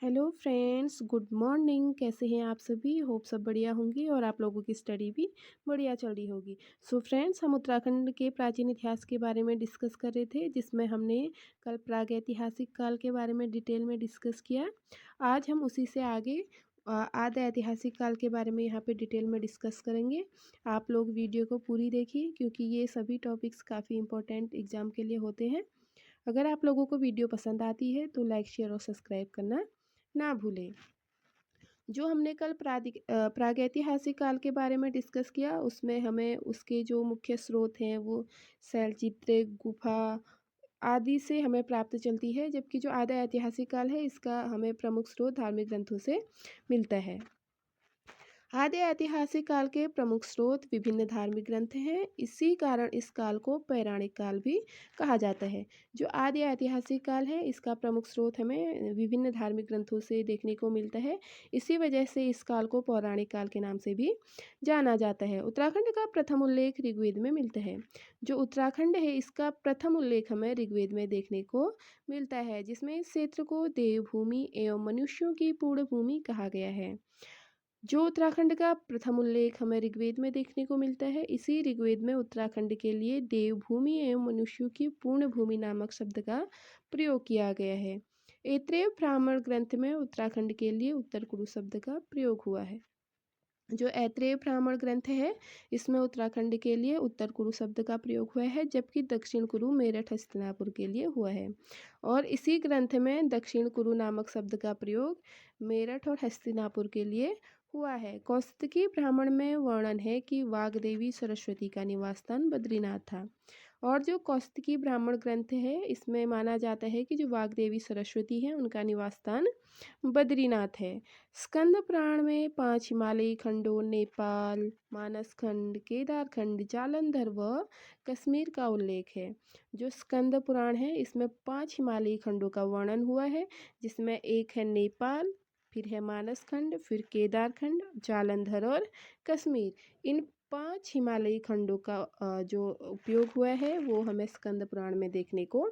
Hello friends, good morning. कैसे हैं आप सभी? होप सब बढ़िया होंगी और आप लोगों की स्टडी भी बढ़िया चल रही होगी। सो फ्रेंड्स, हम उत्तराखंड के प्राचीन इतिहास के बारे में डिस्कस कर रहे थे, जिसमें हमने कल प्रागैतिहासिक काल के बारे में डिटेल में डिस्कस किया। आज हम उसी से आगे आद्य ऐतिहासिक काल के बारे में यहाँ पे डिटेल में डिस्कस करेंगे। आप लोग वीडियो को पूरी देखिए, क्योंकि ये सभी टॉपिक्स काफ़ी इंपॉर्टेंट एग्जाम के लिए होते हैं। अगर आप लोगों को वीडियो पसंद आती है तो लाइक, शेयर और सब्सक्राइब करना ना भूलें। जो हमने कल प्रागैतिहासिक काल के बारे में डिस्कस किया, उसमें हमें उसके जो मुख्य स्रोत हैं वो शैलचित्र, गुफा आदि से हमें प्राप्त चलती है, जबकि जो आद्य ऐतिहासिक काल है इसका हमें प्रमुख स्रोत धार्मिक ग्रंथों से मिलता है। आद्य ऐतिहासिक काल के प्रमुख स्रोत विभिन्न धार्मिक ग्रंथ हैं। इसी कारण इस काल को पौराणिक काल भी कहा जाता है। जो आद्य ऐतिहासिक काल है इसका प्रमुख स्रोत हमें विभिन्न धार्मिक ग्रंथों से देखने को मिलता है। इसी वजह से इस काल को पौराणिक काल के नाम से भी जाना जाता है। उत्तराखंड का प्रथम उल्लेख ऋग्वेद में मिलता है। जो उत्तराखंड है इसका प्रथम उल्लेख हमें ऋग्वेद में देखने को मिलता है, जिसमें इस क्षेत्र को देवभूमि एवं मनुष्यों की पूर्ण भूमि कहा गया है। जो उत्तराखंड का प्रथम उल्लेख हमें ऋग्वेद में देखने को मिलता है, इसी ऋग्वेद में उत्तराखंड के लिए देवभूमि एवं मनुष्यों की पूर्ण भूमि नामक शब्द का प्रयोग किया गया है। ऐत्रेय ब्राह्मण ग्रंथ में उत्तराखंड के लिए उत्तर कुरु शब्द का प्रयोग हुआ है। जो ऐत्रेय ब्राह्मण ग्रंथ है इसमें उत्तराखंड के लिए उत्तर कुरु शब्द का प्रयोग हुआ है, जबकि दक्षिण कुरु मेरठ हस्तिनापुर के लिए हुआ है। और इसी ग्रंथ में दक्षिण कुरु नामक शब्द का प्रयोग मेरठ और हस्तिनापुर के लिए हुआ है। कौशिकी ब्राह्मण में वर्णन है कि वाग्देवी सरस्वती का निवास स्थान बद्रीनाथ था। और जो कौशिकी ब्राह्मण ग्रंथ है इसमें माना जाता है कि जो वाग्देवी सरस्वती है उनका निवास स्थान बद्रीनाथ है। स्कंद पुराण में 5 हिमालयी खंडों नेपाल, मानस खंड, केदार खंड, जालंधर व कश्मीर का उल्लेख है। जो स्कंद पुराण है इसमें 5 हिमालयी खंडों का वर्णन हुआ है, जिसमें एक है नेपाल, फिर है मानस खंड, फिर केदार खंड, जालंधर और कश्मीर। इन 5 हिमालयी खंडों का जो उपयोग हुआ है वो हमें स्कंद पुराण में देखने को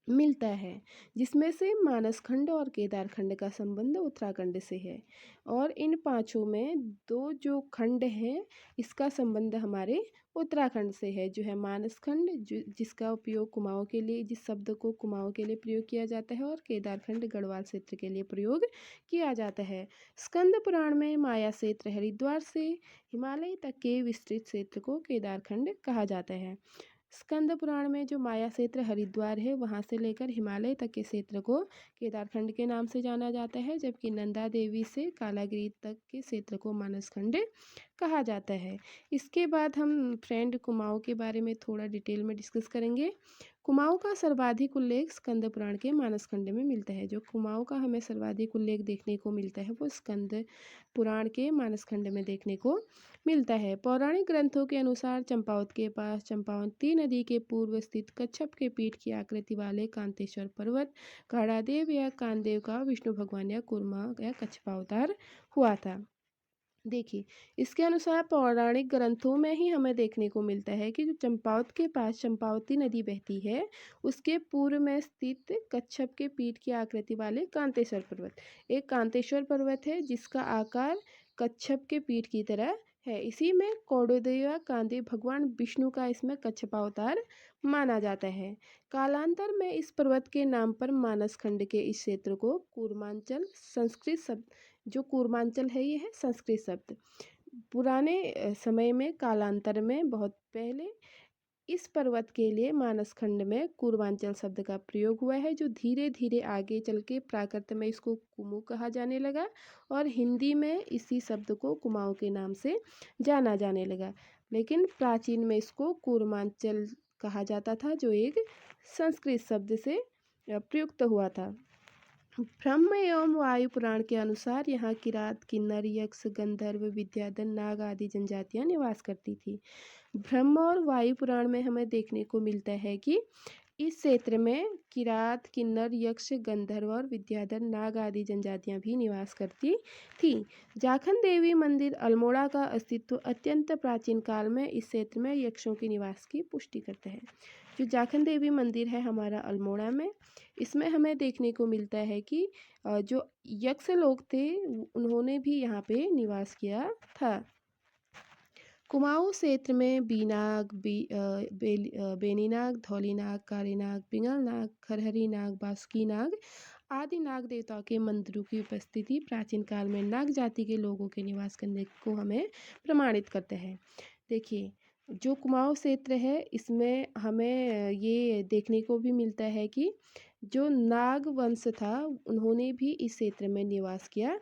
मिलता है, जिसमें से मानस खंड और केदार खंड का संबंध उत्तराखंड से है। और इन पांचों में दो जो खंड हैं इसका संबंध हमारे उत्तराखंड से है, जो है मानस खंड जिसका उपयोग कुमाऊं के लिए, जिस शब्द को कुमाऊं के लिए प्रयोग किया जाता है, और केदार खंड गढ़वाल क्षेत्र के लिए प्रयोग किया जाता है। स्कंद पुराण में माया क्षेत्र हरिद्वार से हिमालय तक के विस्तृत क्षेत्र को केदार खंड कहा जाता है। स्कंद पुराण में जो माया क्षेत्र हरिद्वार है वहाँ से लेकर हिमालय तक के क्षेत्र को केदारखंड के नाम से जाना जाता है, जबकि नंदा देवी से कालागिरी तक के क्षेत्र को मानसखंड कहा जाता है। इसके बाद हम फ्रेंड कुमाऊं के बारे में थोड़ा डिटेल में डिस्कस करेंगे। कुमाऊं का सर्वाधिक उल्लेख स्कंद पुराण के मानसखंड में मिलता है। जो कुमाऊं का हमें सर्वाधिक उल्लेख देखने को मिलता है वो स्कंद पुराण के मानसखंड में देखने को मिलता है। पौराणिक ग्रंथों के अनुसार चंपावत के पास चंपावती नदी के पूर्व स्थित कच्छप के पीठ की आकृति वाले कांतेश्वर पर्वत काड़ादेव या कानदेव का विष्णु भगवान या कूर्मा या कच्छपावतार हुआ था। देखिए, इसके अनुसार पौराणिक ग्रंथों में ही हमें देखने को मिलता है कि जो चंपावत के पास चंपावती नदी बहती है उसके पूर्व में स्थित कच्छप के पीठ की आकृति वाले कांतेश्वर पर्वत, एक कांतेश्वर पर्वत है जिसका आकार कच्छप के पीठ की तरह है। इसी में कौड़देव कांदेव भगवान विष्णु का इसमें कच्छपावतार माना जाता है। कालांतर में इस पर्वत के नाम पर मानस खंड के इस क्षेत्र को कूर्मांचल, संस्कृत शब्द, जो कूर्मांचल है ये है संस्कृत शब्द। पुराने समय में कालांतर में बहुत पहले इस पर्वत के लिए मानस खंड में कूर्मांचल शब्द का प्रयोग हुआ है, जो धीरे धीरे आगे चल के प्राकृत में इसको कुमू कहा जाने लगा और हिंदी में इसी शब्द को कुमाऊं के नाम से जाना जाने लगा। लेकिन प्राचीन में इसको कूर्मांचल कहा जाता था, जो एक संस्कृत शब्द से प्रयुक्त हुआ था। ब्रह्म एवं वायु पुराण के अनुसार यहाँ किरात, किन्नर, यक्ष, गंधर्व, विद्याधर, नाग आदि जनजातियाँ निवास करती थी। ब्रह्म और वायु पुराण में हमें देखने को मिलता है कि इस क्षेत्र में किरात, किन्नर, यक्ष, गंधर्व और विद्याधर, नाग आदि जनजातियां भी निवास करती थी। जाखन देवी मंदिर अल्मोड़ा का अस्तित्व अत्यंत प्राचीन काल में इस क्षेत्र में यक्षों के निवास की पुष्टि करता है। जो जाखन देवी मंदिर है हमारा अल्मोड़ा में, इसमें हमें देखने को मिलता है कि जो यक्ष लोग थे उन्होंने भी यहाँ पे निवास किया था। कुमाऊँ क्षेत्र में बीनाग, बेनी नाग, धौली नाग, काली नाग, पिंगल नाग, खरहरी नाग, बासुकी नाग आदि नाग देवताओं के मंदिरों की उपस्थिति प्राचीन काल में नाग जाति के लोगों के निवास करने को हमें प्रमाणित करते हैं। देखिए, जो कुमाऊँ क्षेत्र है इसमें हमें ये देखने को भी मिलता है कि जो नाग वंश था उन्होंने भी इस क्षेत्र में निवास किया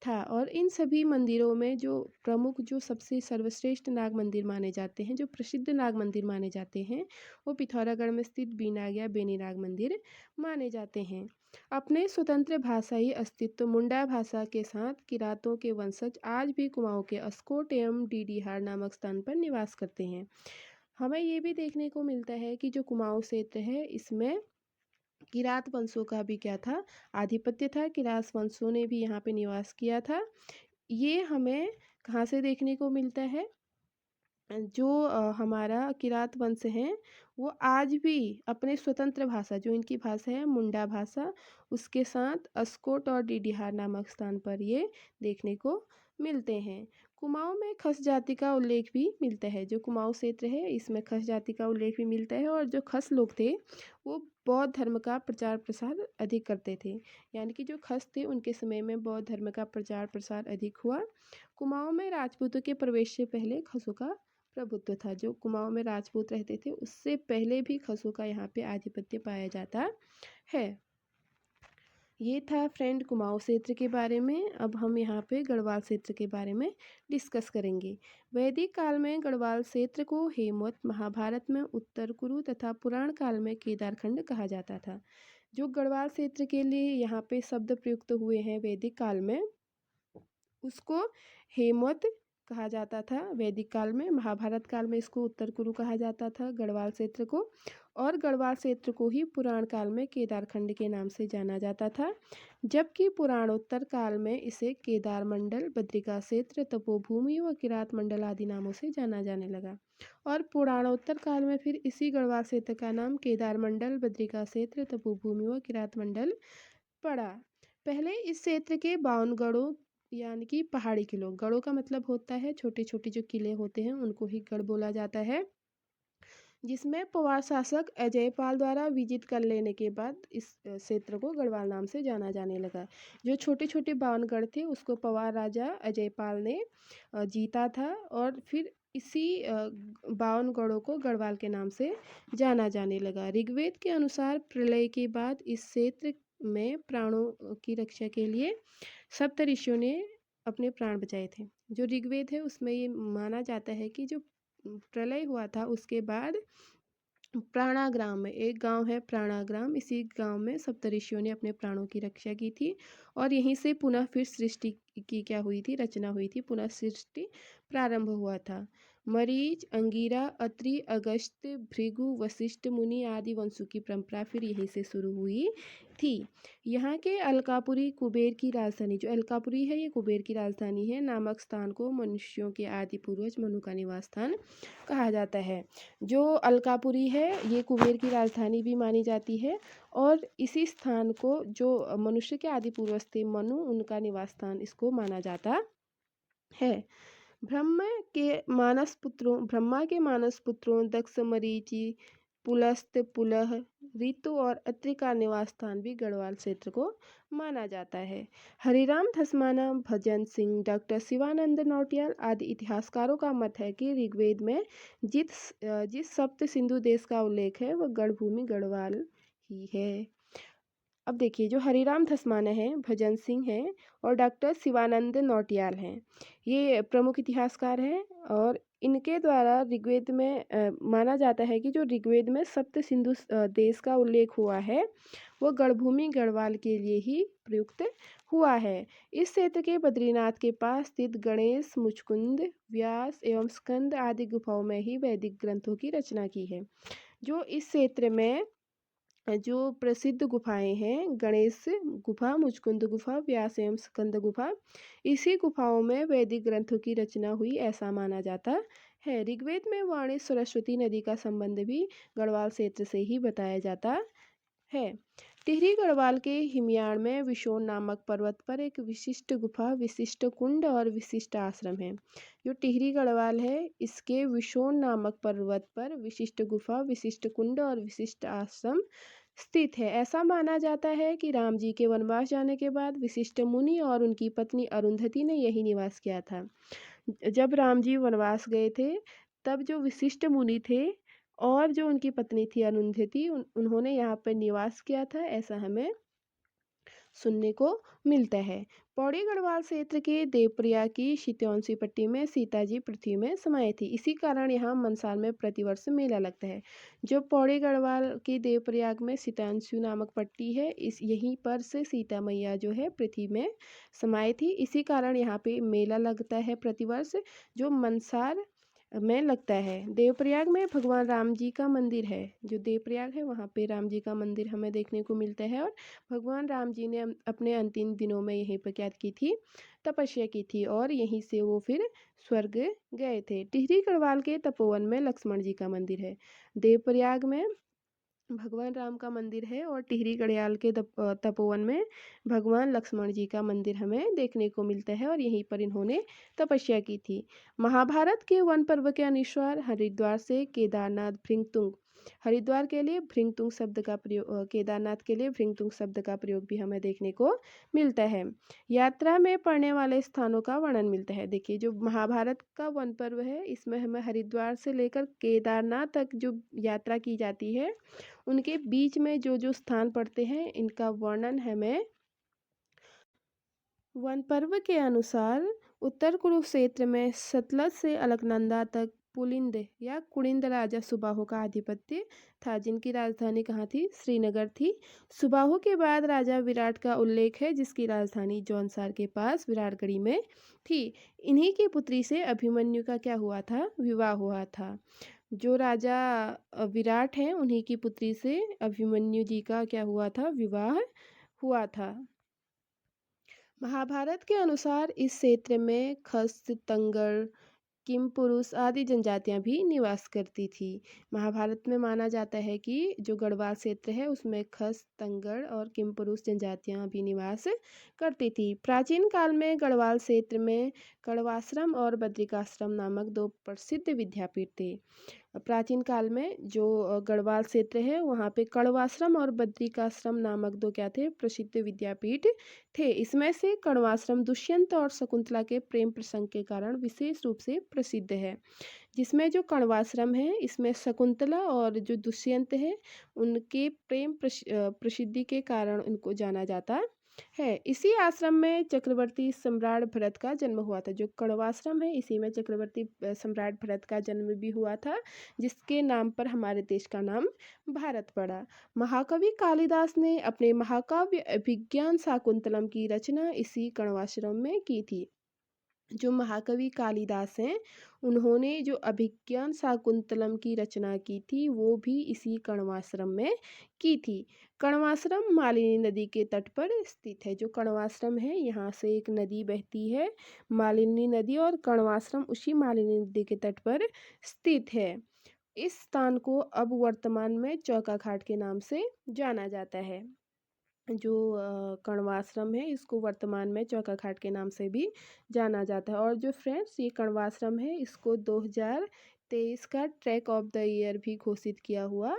था। और इन सभी मंदिरों में जो प्रमुख जो सबसे सर्वश्रेष्ठ नाग मंदिर माने जाते हैं, जो प्रसिद्ध नाग मंदिर माने जाते हैं, वो पिथौरागढ़ में स्थित बीनाग या बेनी नाग मंदिर माने जाते हैं। अपने स्वतंत्र भाषाई अस्तित्व मुंडा भाषा के साथ किरातों के वंशज आज भी कुमाऊं के अस्कोट एवं डीडीहार नामक स्थान पर निवास करते हैं। हमें ये भी देखने को मिलता है कि जो कुमाऊं क्षेत्र है इसमें किरात वंशों का भी क्या था, आधिपत्य था। किरात वंशों ने भी यहाँ पे निवास किया था। ये हमें कहाँ से देखने को मिलता है, जो हमारा किरात वंश है वो आज भी अपने स्वतंत्र भाषा जो इनकी भाषा है मुंडा भाषा, उसके साथ अस्कोट और डीडीहार नामक स्थान पर ये देखने को मिलते हैं। कुमाऊं में खस जाति का उल्लेख भी मिलता है। जो कुमाऊं क्षेत्र है इसमें खस जाति का उल्लेख भी मिलता है। और जो खस लोग थे वो बौद्ध धर्म का प्रचार प्रसार अधिक करते थे। यानी कि जो खस थे उनके समय में बौद्ध धर्म का प्रचार प्रसार अधिक हुआ। कुमाऊं में राजपूतों के प्रवेश से पहले खसों का प्रभुत्व था। जो कुमाऊं में राजपूत रहते थे उससे पहले भी खसों का यहाँ पे आधिपत्य पाया जाता है। ये था फ्रेंड कुमाऊं क्षेत्र के बारे में। अब हम यहाँ पे गढ़वाल क्षेत्र के बारे में डिस्कस करेंगे। वैदिक काल में गढ़वाल क्षेत्र को हेमवत, महाभारत में उत्तर कुरु तथा पुराण काल में केदारखंड कहा जाता था। जो गढ़वाल क्षेत्र के लिए यहाँ पे शब्द प्रयुक्त हुए हैं वैदिक काल में, उसको हेमवत कहा जाता था वैदिक काल में। महाभारत काल में इसको उत्तर कुरु कहा जाता था गढ़वाल क्षेत्र को। और गढ़वाल क्षेत्र को ही पुराण काल में केदारखंड के नाम से जाना जाता था। जबकि पुराणोत्तर काल में इसे केदार मंडल, बद्रिका क्षेत्र, तपोभूमि व किरात मंडल आदि नामों से जाना जाने लगा। और पुराणोत्तर काल में फिर इसी गढ़वाल क्षेत्र का नाम केदार मंडल, बद्रिका क्षेत्र, तपोभूमि व किरात मंडल पड़ा। पहले इस क्षेत्र के 52 गढ़ों यानी कि पहाड़ी किलों, गढ़ों का मतलब होता है छोटे छोटे जो किले होते हैं उनको ही गढ़ बोला जाता है, जिसमें पवार शासक अजयपाल द्वारा विजित कर लेने के बाद इस क्षेत्र को गढ़वाल नाम से जाना जाने लगा। जो छोटे छोटे 52 गढ़ थे उसको पवार राजा अजयपाल ने जीता था। और फिर इसी 52 गढ़ों को गढ़वाल के नाम से जाना जाने लगा। ऋग्वेद के अनुसार प्रलय के बाद इस क्षेत्र में प्राणों की रक्षा के लिए सप्त ऋषियों ने अपने प्राण बचाए थे। जो ऋग्वेद है उसमें ये माना जाता है कि जो प्रलय हुआ था उसके बाद प्राणाग्राम में एक गांव है प्राणाग्राम, इसी गांव में सप्तऋषियों ने अपने प्राणों की रक्षा की थी। और यहीं से पुनः फिर सृष्टि की क्या हुई थी, रचना हुई थी, पुनः सृष्टि प्रारंभ हुआ था। मरीच, अंगिरा, अत्रि, अगस्त्य, भृगु, वशिष्ठ मुनि आदि वंशों की परंपरा फिर यहीं से शुरू हुई थी। यहाँ के अलकापुरी कुबेर की राजधानी, जो अलकापुरी है ये कुबेर की राजधानी है, नामक स्थान को मनुष्यों के आदि पूर्वज मनु का निवास स्थान कहा जाता है। जो अलकापुरी है ये कुबेर की राजधानी भी मानी जाती है। और इसी स्थान को जो मनुष्य के आदि पूर्वज थे मनु, उनका निवास स्थान इसको माना जाता है। ब्रह्मा के मानस पुत्रों दक्ष, मरीचि, पुलस्त, पुलह, ऋतु और अत्रि का निवास स्थान भी गढ़वाल क्षेत्र को माना जाता है। हरिराम धस्माना, भजन सिंह, डॉक्टर शिवानंद नौटियाल आदि इतिहासकारों का मत है कि ऋग्वेद में जिस सप्त सिंधु देश का उल्लेख है वह गढ़भूमि गढ़वाल ही है। अब देखिए, जो हरिराम धस्माना है, भजन सिंह हैं और डॉक्टर शिवानंद नौटियाल हैं, ये प्रमुख इतिहासकार हैं। और इनके द्वारा ऋग्वेद में माना जाता है कि जो ऋग्वेद में सप्त सिंधु देश का उल्लेख हुआ है वो गढ़भूमि गढ़वाल के लिए ही प्रयुक्त हुआ है। इस क्षेत्र के बद्रीनाथ के पास स्थित गणेश, मुचकुंद, व्यास एवं स्कंद आदि गुफाओं में ही वैदिक ग्रंथों की रचना की है। जो इस क्षेत्र में जो प्रसिद्ध गुफाएं हैं, गणेश गुफा, मुचकुंद गुफा, व्यास एवं स्कंद गुफा, इसी गुफाओं में वैदिक ग्रंथों की रचना हुई ऐसा माना जाता है। ऋग्वेद में वाणी सरस्वती नदी का संबंध भी गढ़वाल क्षेत्र से ही बताया जाता है। टिहरी गढ़वाल के हिमयाण में विशोण नामक पर्वत पर एक विशिष्ट गुफा, विशिष्ट कुंड और विशिष्ट आश्रम है। जो टिहरी गढ़वाल है, इसके विशोण नामक पर्वत पर विशिष्ट गुफा, विशिष्ट कुंड और विशिष्ट आश्रम स्थित है। ऐसा माना जाता है कि राम जी के वनवास जाने के बाद विशिष्ट मुनि और उनकी पत्नी अरुंधति ने यही निवास किया था। जब राम जी वनवास गए थे, तब जो विशिष्ट मुनि थे और जो उनकी पत्नी थी अरुंधति, उन्होंने यहाँ पर निवास किया था, ऐसा हमें सुनने को मिलता है। पौड़ी गढ़वाल क्षेत्र के देवप्रयाग की शीतोंशी पट्टी में सीता जी पृथ्वी में समाये थी। इसी कारण यहाँ मनसार में प्रतिवर्ष मेला लगता है। जो पौड़ी गढ़वाल के देवप्रयाग में शीतोंशी नामक पट्टी है, इस यहीं पर से सीता मैया जो है पृथ्वी में समाये थी। इसी कारण यहाँ पे मेला लगता है प्रतिवर्ष, जो मनसार में लगता है। देवप्रयाग में भगवान राम जी का मंदिर है। जो देवप्रयाग है, वहाँ पे राम जी का मंदिर हमें देखने को मिलता है। और भगवान राम जी ने अपने अंतिम दिनों में यहीं पर क्या की थी, तपस्या की थी, और यहीं से वो फिर स्वर्ग गए थे। टिहरी गढ़वाल के तपोवन में लक्ष्मण जी का मंदिर है। देवप्रयाग में भगवान राम का मंदिर है और टिहरी गढ़वाल के तपोवन में भगवान लक्ष्मण जी का मंदिर हमें देखने को मिलता है, और यहीं पर इन्होंने तपस्या की थी। महाभारत के वन पर्व के अनुसार हरिद्वार से केदारनाथ भृंगतुंग, हरिद्वार के लिए भृंगतुंग शब्द का प्रयोग, केदारनाथ के लिए भृंगतुंग शब्द का प्रयोग भी हमें देखने को मिलता है। यात्रा में पड़ने वाले स्थानों का वर्णन मिलता है। देखिए, जो महाभारत का वन पर्व है, इसमें हमें हरिद्वार से लेकर केदारनाथ तक जो यात्रा की जाती है, उनके बीच में जो जो स्थान पड़ते हैं, इनका वर्णन हमें वन पर्व के अनुसार उत्तर कुरुक्षेत्र में सतलज से अलकनंदा तक पुलिंद या कुलिंद राजा सुबाहु का आधिपत्य था, जिनकी राजधानी कहाँ थी, श्रीनगर थी। सुबाहु के बाद राजा विराट का उल्लेख है, जिसकी राजधानी जौनसार के पास विराटगढ़ी में थी। इन्हीं की पुत्री से अभिमन्यु का क्या हुआ था, विवाह हुआ था। जो राजा विराट हैं, उन्हीं की पुत्री से अभिमन्यु जी का क्या हुआ था, विवाह हुआ था। महाभारत के अनुसार इस क्षेत्र में खस, तंगड़, किम पुरुष आदि जनजातियां भी निवास करती थी। महाभारत में माना जाता है कि जो गढ़वाल क्षेत्र है, उसमें खस, तंगड़ और किम पुरुष जनजातियां भी निवास करती थी। प्राचीन काल में गढ़वाल क्षेत्र में कण्वाश्रम और बद्रिकाश्रम नामक दो प्रसिद्ध विद्यापीठ थे। प्राचीन काल में जो गढ़वाल क्षेत्र है, वहाँ पे कण्वाश्रम और बद्रिकाश्रम नामक दो क्या थे, प्रसिद्ध विद्यापीठ थे। इसमें से कण्वाश्रम दुष्यंत और शकुंतला के प्रेम प्रसंग के कारण विशेष रूप से प्रसिद्ध है। जिसमें जो कण्वाश्रम है, इसमें शकुंतला और जो दुष्यंत है, उनके प्रेम प्रसिद्धि के कारण उनको जाना जाता है। इसी आश्रम में चक्रवर्ती सम्राट भरत का जन्म हुआ था। जो कण्वाश्रम है, इसी में चक्रवर्ती सम्राट भरत का जन्म भी हुआ था, जिसके नाम पर हमारे देश का नाम भारत पड़ा। महाकवि कालिदास ने अपने महाकाव्य अभिज्ञान शाकुंतलम की रचना इसी कण्वाश्रम में की थी। जो महाकवि कालिदास हैं, उन्होंने जो अभिज्ञान शाकुंतलम की रचना की थी, वो भी इसी कण्वाश्रम में की थी। कण्वाश्रम मालिनी नदी के तट पर स्थित है। जो कण्वाश्रम है, यहाँ से एक नदी बहती है, मालिनी नदी, और कण्वाश्रम उसी मालिनी नदी के तट पर स्थित है। इस स्थान को अब वर्तमान में चौका घाट के नाम से जाना जाता है। जो कण्वाश्रम है, इसको वर्तमान में चौका घाट के नाम से भी जाना जाता है। और जो फ्रेंड्स, ये कण्वाश्रम है, इसको 2023 का ट्रैक ऑफ द ईयर भी घोषित किया हुआ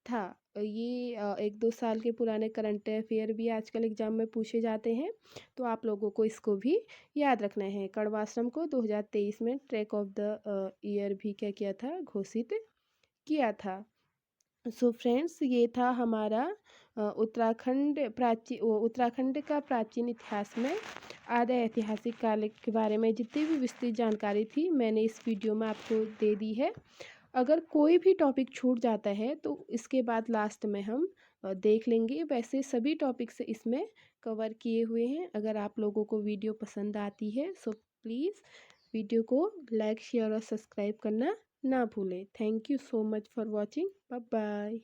था। ये 1-2 साल के पुराने करंट अफेयर भी आजकल एग्जाम में पूछे जाते हैं, तो आप लोगों को इसको भी याद रखना है। कण्वाश्रम को 2023 में ट्रैक ऑफ द ईयर भी क्या किया था, घोषित किया था। सो फ्रेंड्स, ये था हमारा उत्तराखंड का प्राचीन इतिहास में आधा ऐतिहासिक काल के बारे में जितनी भी विस्तृत जानकारी थी, मैंने इस वीडियो में आपको दे दी है। अगर कोई भी टॉपिक छूट जाता है, तो इसके बाद लास्ट में हम देख लेंगे। वैसे सभी टॉपिक्स इसमें कवर किए हुए हैं। अगर आप लोगों को वीडियो पसंद आती है, सो प्लीज़ वीडियो को लाइक, शेयर और सब्सक्राइब करना ना भूलें। Thank you so much for watching. Bye bye.